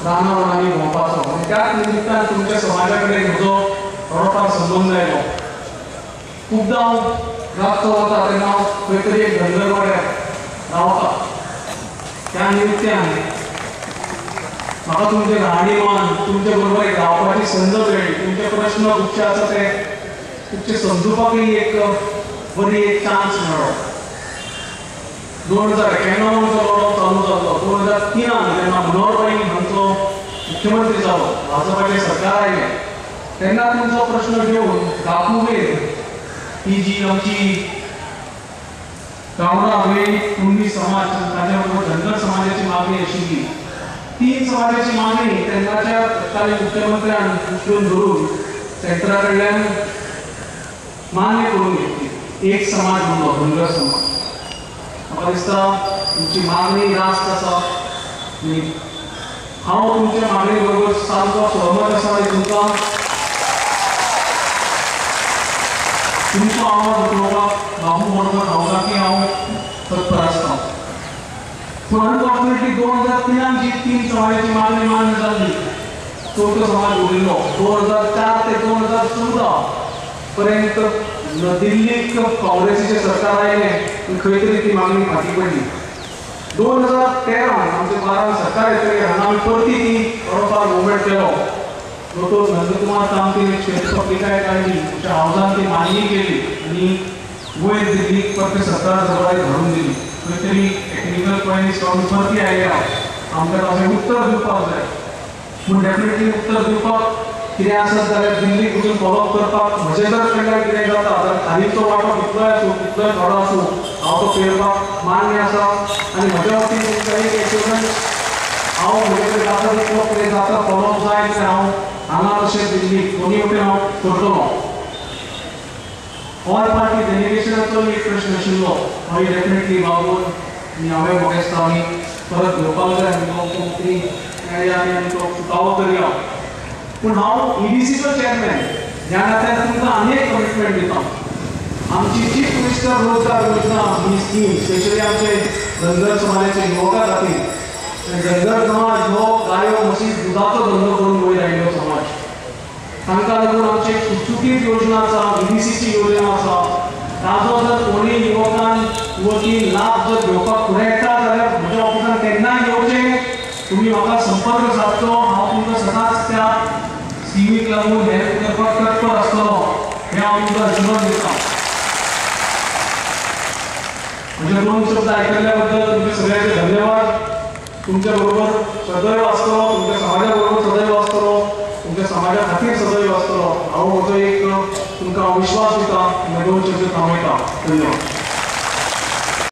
रानावनांनी भोंवपाचो आनी त्याच निमित्तान तुमच्या समाजा कडेन म्हजो थोडोफार संबंद आयलो. खूबदां हांव रातचो वता तेन्ना खंय तरी एक धनगर वाड्यार रावता. त्या निमित्तान म्हाका तुमचें राहणीमान तुमचे बरोबर एक रावपाची संद मेळ्ळी. तुमचे प्रश्न खुबशे आसा ते खुबशे समजुपाकय एक बरी एक चान्स मेळ्ळो. 2091 म्हजो लढो चालू जालो. 2003 जेन्ना मनोहरभाई हांचो मुख्यमंत्री जालो, भाजपाचें सरकार आयलें, तेन्ना तुमचो प्रश्न घेवन गांवुबेर ही जी आमची गावडा वेळी कुणबी समाज ताच्या बरोबर धनगर समाजाची मागणी आशिल्ली. 3 समाजाची मागणी तेन्नाच्या तत्कालीन मुख्यमंत्र्यान उचलून धरून सेंटरा कडल्यान मान्य करून घेतली. एक समाज म्हणलो धनगर समाज. म्हाका दिसता तुमची मागणी रास्त आसा आनी हांव तुमच्या मागणी बरोबर सामको सहमत आसा आनी तुमकां तुमचो आवाज उठोवपाक बाबू बरोबर रावपाकी हांव तत्पर आसता. पूण अनफॉर्च्युनेटली 2003 जी 3 समाजाची मागणी मान्य जाल्ली, चवथो समाज उरिल्लो. 2004 ते 2014 पर्यंत दिल्लीक काँग्रेसीचें सरकार आयलें आनी खंय तरी ती मागणी फाटी पडली. 2013 आमचे 12 सरकार येतकीर हांगा आमी परती ती थोडोफार मुवमेंट केलो. दोतोर नंदकुमार कामतीन एक श्वेतपत्रिकाय काडली, तुमच्या हावजान ती मान्य केली आनी वयर दिल्लीक परते सरकार दरबारी धाडून दिली. खंय तरी टेक्निकल पॉयंट्स काडून परती आयल्या. आमकां ताचें उत्तर दिवपाक जाय. पूण डेफिनेटली उत्तर दिवपाक कितें आसत जाल्यार दिल्लीक वचून फॉलोअप करपाक म्हजे जर कडल्यान कितें जाता जाल्यार खालीचो वांटो कितलोय आसूं कितलोय थोडो आसूं हांव तो पेलपाक मान्य आसा. आनी म्हज्या बाबतींत तुमकां एक एश्युरन्स हांव म्हजे कडेन जाता तितलो कितें जाता फॉलोअप जाय तें हांव हांगा तशें दिल्लीक दोनी वटेन हांव करतलो. ऑल पार्टी डेलिगेशनाचो एक प्रश्न आशिल्लो, हांवें डेफिनेटली वावरून आनी हांवें म्हाका दिसता आमी परत घेवपाक जाय आनी मुख्यमंत्री मेळ्या आनी तो सुटावो करया. पूण हांव EDCचो चेअरमॅन ह्या नात्यान तुमकां आनी एक कमिटमेंट दिता. आमची चीफ मिनिस्टर रोजगार योजना ही स्कीम स्पेशली आमचे धनगर समाजाचे युवकां खातीर. धनगर समाज हो गायो म्हशी दुधाचो धंदो करून वयर आयिल्लो समाज. तांकां लागून आमची एक सुटसुटीत योजना आसा, EDCची योजना आसा. ताजो जर कोणी युवतीन लाभ जर घेवपाक फुडें येता जाल्यार म्हज्या ऑफिसान केन्नाय येवचें, तुमी म्हाका संपर्क सादचो. हांव तुमकां सदांच त्या स्किमीक लागून हेल्प करपाक तत्पर आसतलो हें हांव तुमकां अश्युरन्स दिता. म्हजे 2 शब्द आयकल्ल्या बद्दल तुमचे सगळ्यांचे धन्यवाद. तुमच्या बरोबर सदैव आसतलो, तुमच्या समाजा बरोबर सदैव आसतलो, तुमच्या समाजा खातीर सदैव आसतलो. हांव म्हजो एक तुमकां विश्वास दिता. 2 शब्द थांबयता. धन्यवाद.